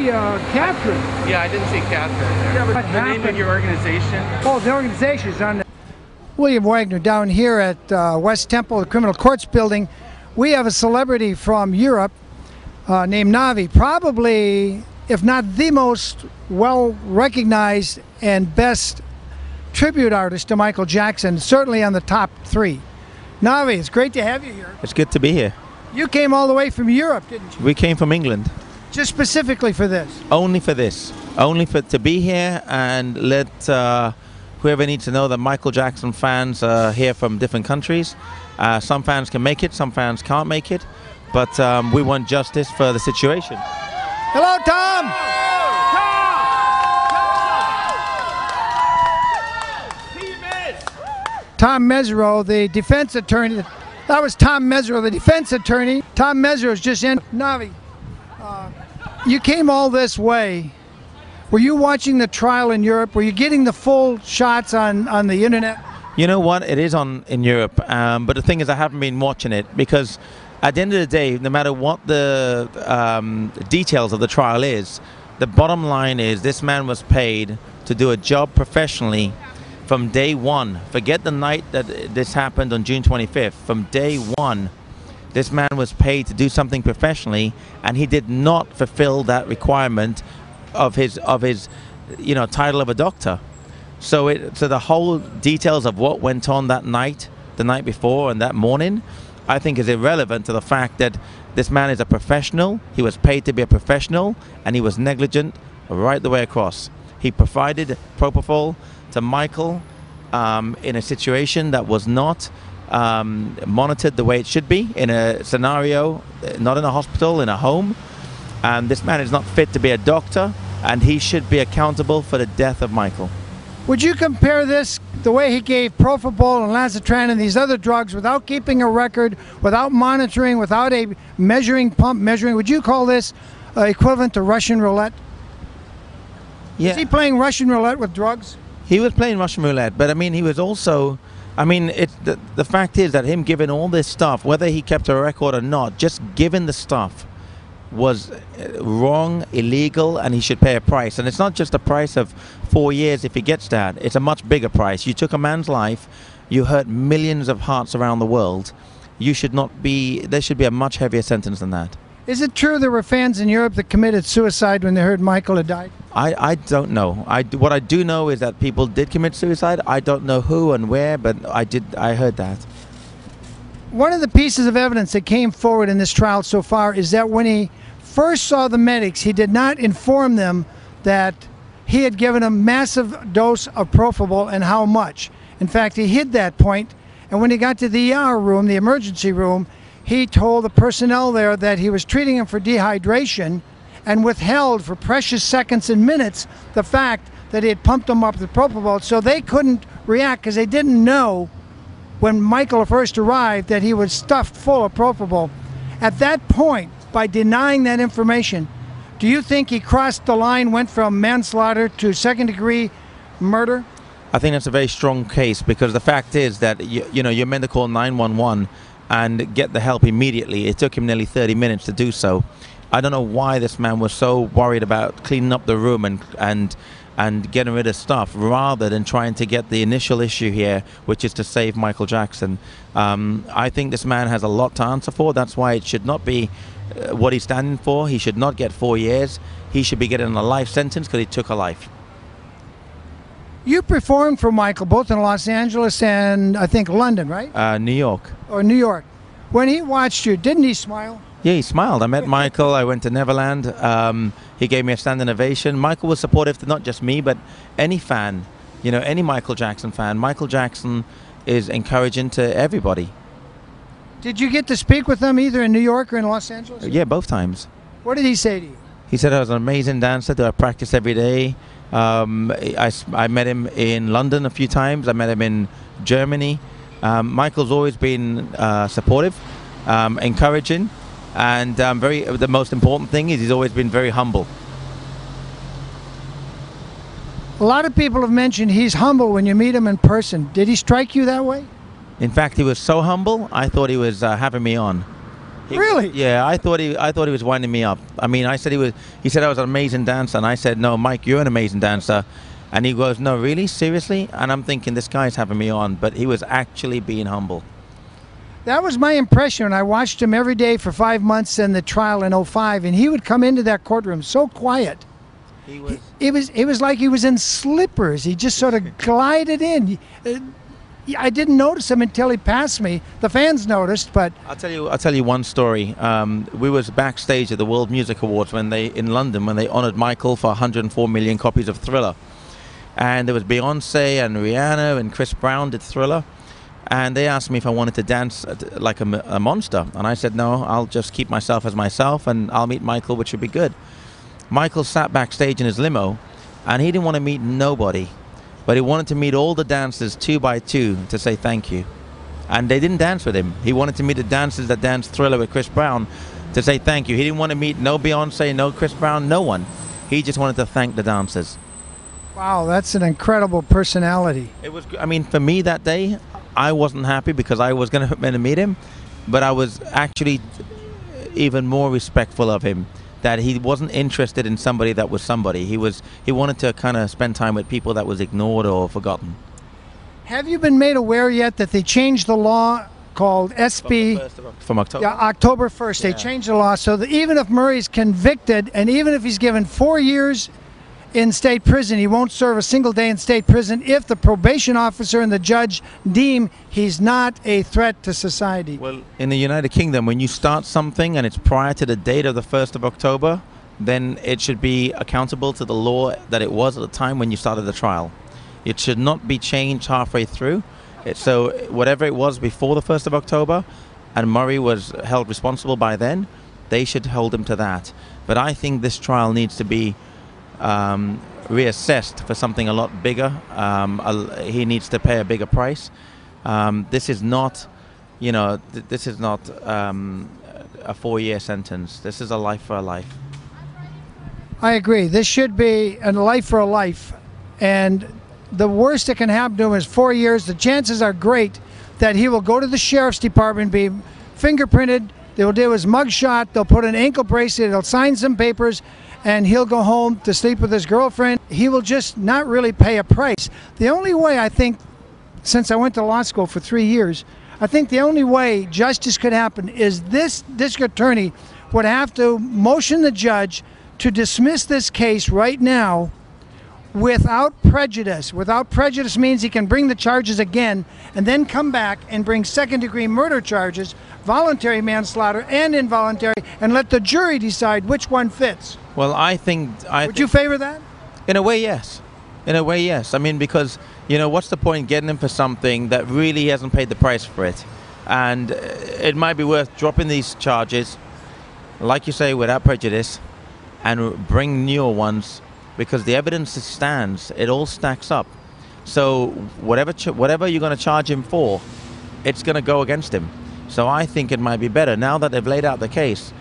see Catherine. Yeah, I didn't see Catherine there. Yeah, but the name of your organization? Oh, the organization is on there. William Wagner down here at West Temple, the Criminal Courts Building. We have a celebrity from Europe named NAVI, probably, if not the most well-recognized and best tribute artist to Michael Jackson, certainly on the top 3. NAVI, it's great to have you here. It's good to be here. You came all the way from Europe, didn't you? We came from England. Just specifically for this? Only for this. Only to be here and let whoever needs to know that Michael Jackson fans are here from different countries. Some fans can make it, some fans can't make it, but we want justice for the situation. Hello, Tom! Tom Mesereau, the defense attorney. That was Tom Mesereau, the defense attorney. Tom Mesereau is just in. NAVI, you came all this way. Were you watching the trial in Europe? Were you getting the full shots on the internet? You know what? It is on in Europe, but the thing is I haven't been watching it because at the end of the day, no matter what the details of the trial is, the bottom line is this man was paid to do a job professionally from day one. Forget the night that this happened on June 25th. From day one, this man was paid to do something professionally, and he did not fulfill that requirement of his title of a doctor. So the whole details of what went on that night, the night before, and that morning, I think is irrelevant to the fact that this man is a professional. He was paid to be a professional, and he was negligent right the way across. He provided propofol to Michael in a situation that was not monitored the way it should be, in a scenario, not in a hospital, in a home. And this man is not fit to be a doctor, and he should be accountable for the death of Michael. Would you compare this, the way he gave propofol and Lazatran and these other drugs without keeping a record, without monitoring, without a measuring pump measuring, would you call this equivalent to Russian roulette? Yeah. Is he playing Russian roulette with drugs? He was playing Russian roulette, but I mean, he was also, I mean, the fact is that him giving all this stuff, whether he kept a record or not, just giving the stuff was wrong, illegal, and he should pay a price. And it's not just a price of 4 years if he gets that. It's a much bigger price. You took a man's life, you hurt millions of hearts around the world. You should not be, there should be a much heavier sentence than that. Is it true there were fans in Europe that committed suicide when they heard Michael had died? I don't know. What I do know is that people did commit suicide. I don't know who and where, but I heard that. One of the pieces of evidence that came forward in this trial so far is that when he first saw the medics, he did not inform them that he had given a massive dose of propofol and how much. In fact, he hid that point, and when he got to the ER room, the emergency room, he told the personnel there that he was treating him for dehydration and withheld for precious seconds and minutes the fact that he had pumped him up with propofol, so they couldn't react because they didn't know when Michael first arrived that he was stuffed full of propofol. At that point, by denying that information, do you think he crossed the line, went from manslaughter to second-degree murder? I think that's a very strong case because the fact is that you're meant to call 911 and get the help immediately. It took him nearly 30 minutes to do so. I don't know why this man was so worried about cleaning up the room and getting rid of stuff rather than trying to get the initial issue here, which is to save Michael Jackson. I think this man has a lot to answer for. That's why it should not be what he's standing for. He should not get 4 years. He should be getting a life sentence because he took a life. You performed for Michael both in Los Angeles and I think London, right? New York. Or New York. When he watched you, didn't he smile? Yeah, he smiled. I met Michael. I went to Neverland. He gave me a standing ovation. Michael was supportive to not just me, but any fan, any Michael Jackson fan. Michael Jackson is encouraging to everybody. Did you get to speak with him either in New York or in Los Angeles? Yeah, both times. What did he say to you? He said I was an amazing dancer, that I practice every day. I met him in London a few times. I met him in Germany. Michael's always been supportive, encouraging, and the most important thing is he's always been very humble. A lot of people have mentioned he's humble when you meet him in person. Did he strike you that way? In fact, he was so humble, I thought he was having me on. Really? Yeah, I thought he was winding me up. I mean, I said he said I was an amazing dancer, and I said, no, Mike, you're an amazing dancer. And he goes, no, really? Seriously? And I'm thinking, this guy's having me on, but he was actually being humble. That was my impression. I watched him every day for 5 months in the trial in '05, and he would come into that courtroom so quiet. It was like he was in slippers. He just sort of glided in. I didn't notice him until he passed me. The fans noticed, but I'll tell you one story. We was backstage at the World Music Awards in London when they honored Michael for 104 million copies of Thriller, and there was Beyonce and Rihanna and Chris Brown did Thriller, and they asked me if I wanted to dance like a monster, and I said no, I'll just keep myself as myself, and I'll meet Michael, which would be good. Michael sat backstage in his limo, and he didn't want to meet nobody. But he wanted to meet all the dancers 2 by 2 to say thank you. And they didn't dance with him. He wanted to meet the dancers that danced Thriller with Chris Brown to say thank you. He didn't want to meet no Beyonce, no Chris Brown, no one. He just wanted to thank the dancers. wow, that's an incredible personality. It was, I mean, for me that day, I wasn't happy because I was going to meet him, but I was actually even more respectful of him. That he wasn't interested in somebody that was somebody. He wanted to kind of spend time with people that was ignored or forgotten. Have you been made aware yet that they changed the law called SB from October? Yeah, October 1st. They changed the law so that even if Murray's convicted and even if he's given 4 years in state prison, he won't serve a single day in state prison if the probation officer and the judge deem he's not a threat to society. Well, in the United Kingdom, when you start something and it's prior to the date of the 1st of October, then it should be accountable to the law that it was at the time when you started the trial. It should not be changed halfway through. So whatever it was before the 1st of October, and Murray was held responsible by then, they should hold him to that. But I think this trial needs to be reassessed for something a lot bigger. He needs to pay a bigger price. This is not, this is not a 4-year sentence. This is a life for a life. I agree. This should be a life for a life. And the worst that can happen to him is 4 years. The chances are great that he will go to the sheriff's department, be fingerprinted, they will do his mugshot, they'll put an ankle bracelet, they'll sign some papers, and he'll go home to sleep with his girlfriend. He will just not really pay a price. The only way, I think, since I went to law school for 3 years, I think the only way justice could happen is this district attorney would have to motion the judge to dismiss this case right now without prejudice. Without prejudice means he can bring the charges again and then come back and bring second-degree murder charges, voluntary manslaughter and involuntary, and let the jury decide which one fits. Well, I think... Would you favor that? In a way, yes. In a way, yes. I mean, because, what's the point getting him for something that really hasn't paid the price for it? And it might be worth dropping these charges, like you say, without prejudice, and bring newer ones, because the evidence stands. It all stacks up. So whatever you're going to charge him for, it's going to go against him. So I think it might be better, now that they've laid out the case,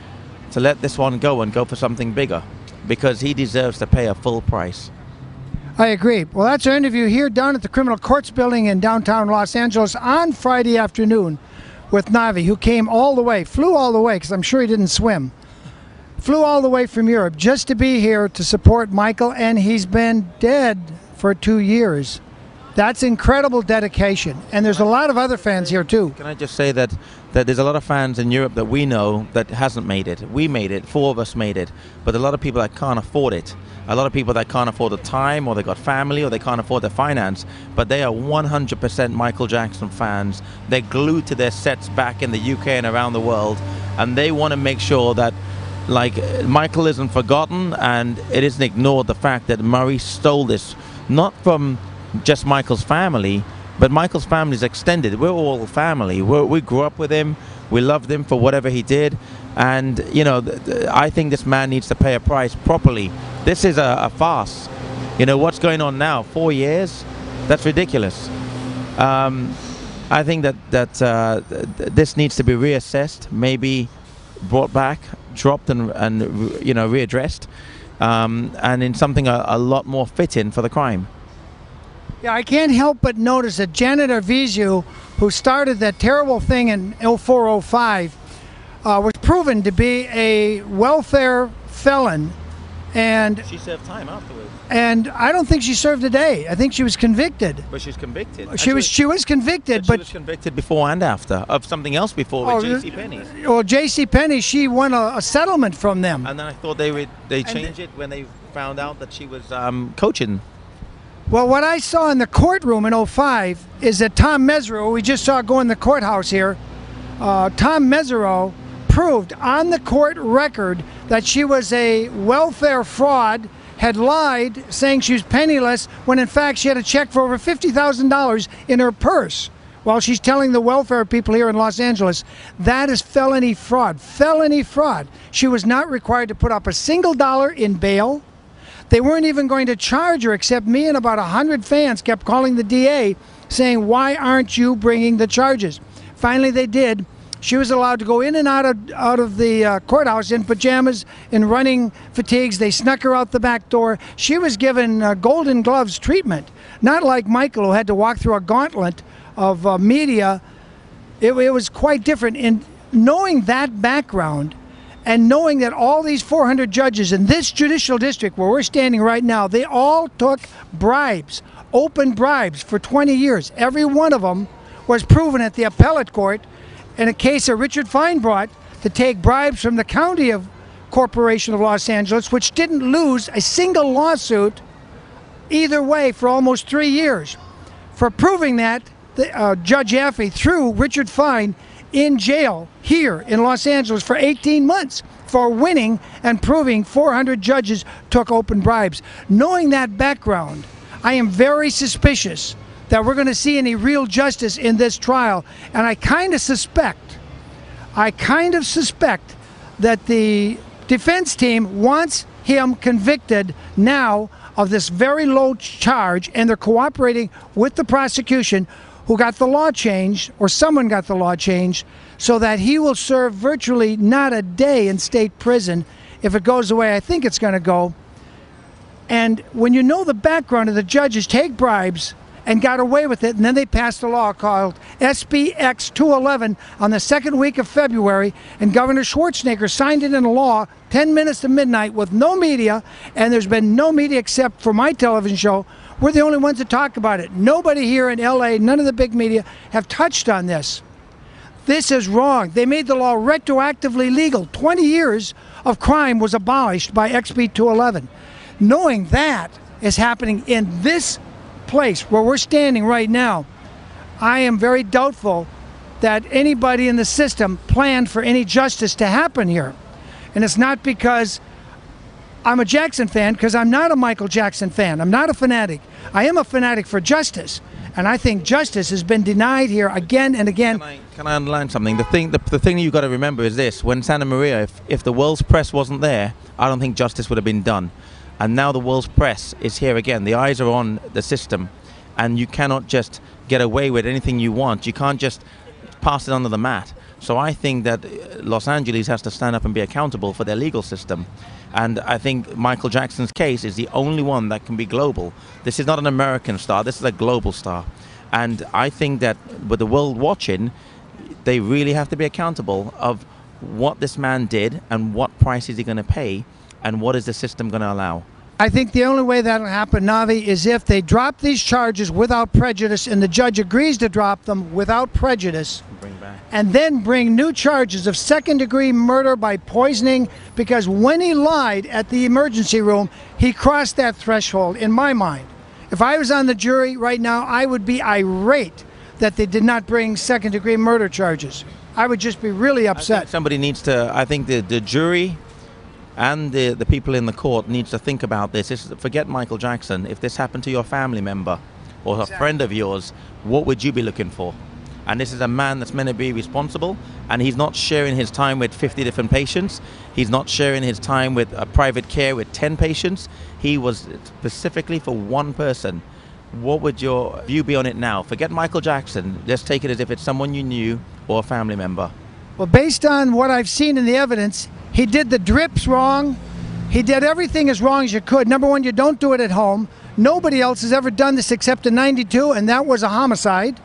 to let this one go and go for something bigger, because he deserves to pay a full price. I agree. Well, that's our interview here down at the Criminal Courts Building in downtown Los Angeles on Friday afternoon with NAVI, who came all the way, flew all the way, because I'm sure he didn't swim, flew all the way from Europe just to be here to support Michael, and he's been dead for 2 years. That's incredible dedication, and there's a lot of other fans here too. Can I just say that there's a lot of fans in Europe that we know that hasn't made it. We made it, 4 of us made it, but a lot of people that can't afford it. A lot of people that can't afford the time, or they got family, or they can't afford the finance, but they are 100% Michael Jackson fans. They're glued to their sets back in the UK and around the world, and they want to make sure that Michael isn't forgotten and it isn't ignored, the fact that Murray stole this, not from just Michael's family, but Michael's family is extended. We're all family. We grew up with him. We loved him for whatever he did. And, I think this man needs to pay a price properly. This is a farce. What's going on now? 4 years? That's ridiculous. I think that this needs to be reassessed, maybe brought back, dropped and readdressed, and in something a lot more fitting for the crime. Yeah, I can't help but notice that Janet Arvizu, who started that terrible thing in 04-05, was proven to be a welfare felon, and She served time afterwards. I don't think she served a day. I think she was convicted. But she's convicted. She was convicted, but but she was convicted before and after of something else before with J.C. Penney's. Well, J.C. Penney, she won a settlement from them. And then I thought they changed it when they found out that she was coaching. Well, what I saw in the courtroom in '05 is that Tom Mesereau, we just saw go in the courthouse here, Tom Mesereau proved on the court record that she was a welfare fraud, had lied saying she was penniless when in fact she had a check for over $50,000 in her purse while she's telling the welfare people here in Los Angeles. That is felony fraud. Felony fraud. She was not required to put up a single dollar in bail. They weren't even going to charge her, except me and about 100 fans kept calling the DA saying, why aren't you bringing the charges? Finally they did. She was allowed to go in and out of the courthouse in pajamas, in running fatigues. They snuck her out the back door. She was given golden gloves treatment, not like Michael, who had to walk through a gauntlet of media. It was quite different. In knowing that background, and knowing that all these 400 judges in this judicial district where we're standing right now, they all took bribes, open bribes for 20 years. Every one of them was proven at the appellate court in a case that Richard Fine brought to take bribes from the County of Corporation of Los Angeles, which didn't lose a single lawsuit either way for almost 3 years. For proving that, Judge Affey threw Richard Fine in jail here in Los Angeles for 18 months for winning and proving 400 judges took open bribes. Knowing that background, I am very suspicious that we're going to see any real justice in this trial, and I kind of suspect that the defense team wants him convicted now of this very low charge, and they're cooperating with the prosecution, who got the law changed, or someone got the law changed, so that he will serve virtually not a day in state prison if it goes the way I think it's going to go. And when you know the background of the judges take bribes and got away with it, and then they passed a law called SBX 211 on the second week of February, and Governor Schwarzenegger signed it into law 10 minutes to midnight with no media, and there's been no media except for my television show. We're the only ones that talk about it. Nobody here in LA, none of the big media have touched on this. This is wrong. They made the law retroactively legal. 20 years of crime was abolished by XB 211. Knowing that is happening in this place where we're standing right now, I am very doubtful that anybody in the system planned for any justice to happen here. And it's not because I'm a Jackson fan, because I'm not a Michael Jackson fan. I'm not a fanatic. I am a fanatic for justice, and I think justice has been denied here again and again. Can I underline something? The thing you've got to remember is this: when Santa Maria, if the world's press wasn't there, I don't think justice would have been done. And now the world's press is here again. The eyes are on the system, and you cannot just get away with anything you want. You can't just pass it under the mat. So I think that Los Angeles has to stand up and be accountable for their legal system. And I think Michael Jackson's case is the only one that can be global. This is not an American star, this is a global star. And I think that with the world watching, they really have to be accountable of what this man did and what price is he going to pay and what is the system going to allow. I think the only way that'll happen, Navi, is if they drop these charges without prejudice and the judge agrees to drop them without prejudice, and then bring new charges of second-degree murder by poisoning, because when he lied at the emergency room, he crossed that threshold, in my mind. If I was on the jury right now, I would be irate that they did not bring second-degree murder charges. I would just be really upset. I think somebody needs to, I think the jury and the people in the court needs to think about this. Forget Michael Jackson. If this happened to your family member or a friend of yours, what would you be looking for? And this is a man that's meant to be responsible, and he's not sharing his time with 50 different patients. He's not sharing his time with a private care with 10 patients. He was specifically for one person. What would your view be on it now? Forget Michael Jackson. Just take it as if it's someone you knew or a family member. Well, based on what I've seen in the evidence, he did the drips wrong. He did everything as wrong as you could. Number one, you don't do it at home. Nobody else has ever done this except in '92, and that was a homicide.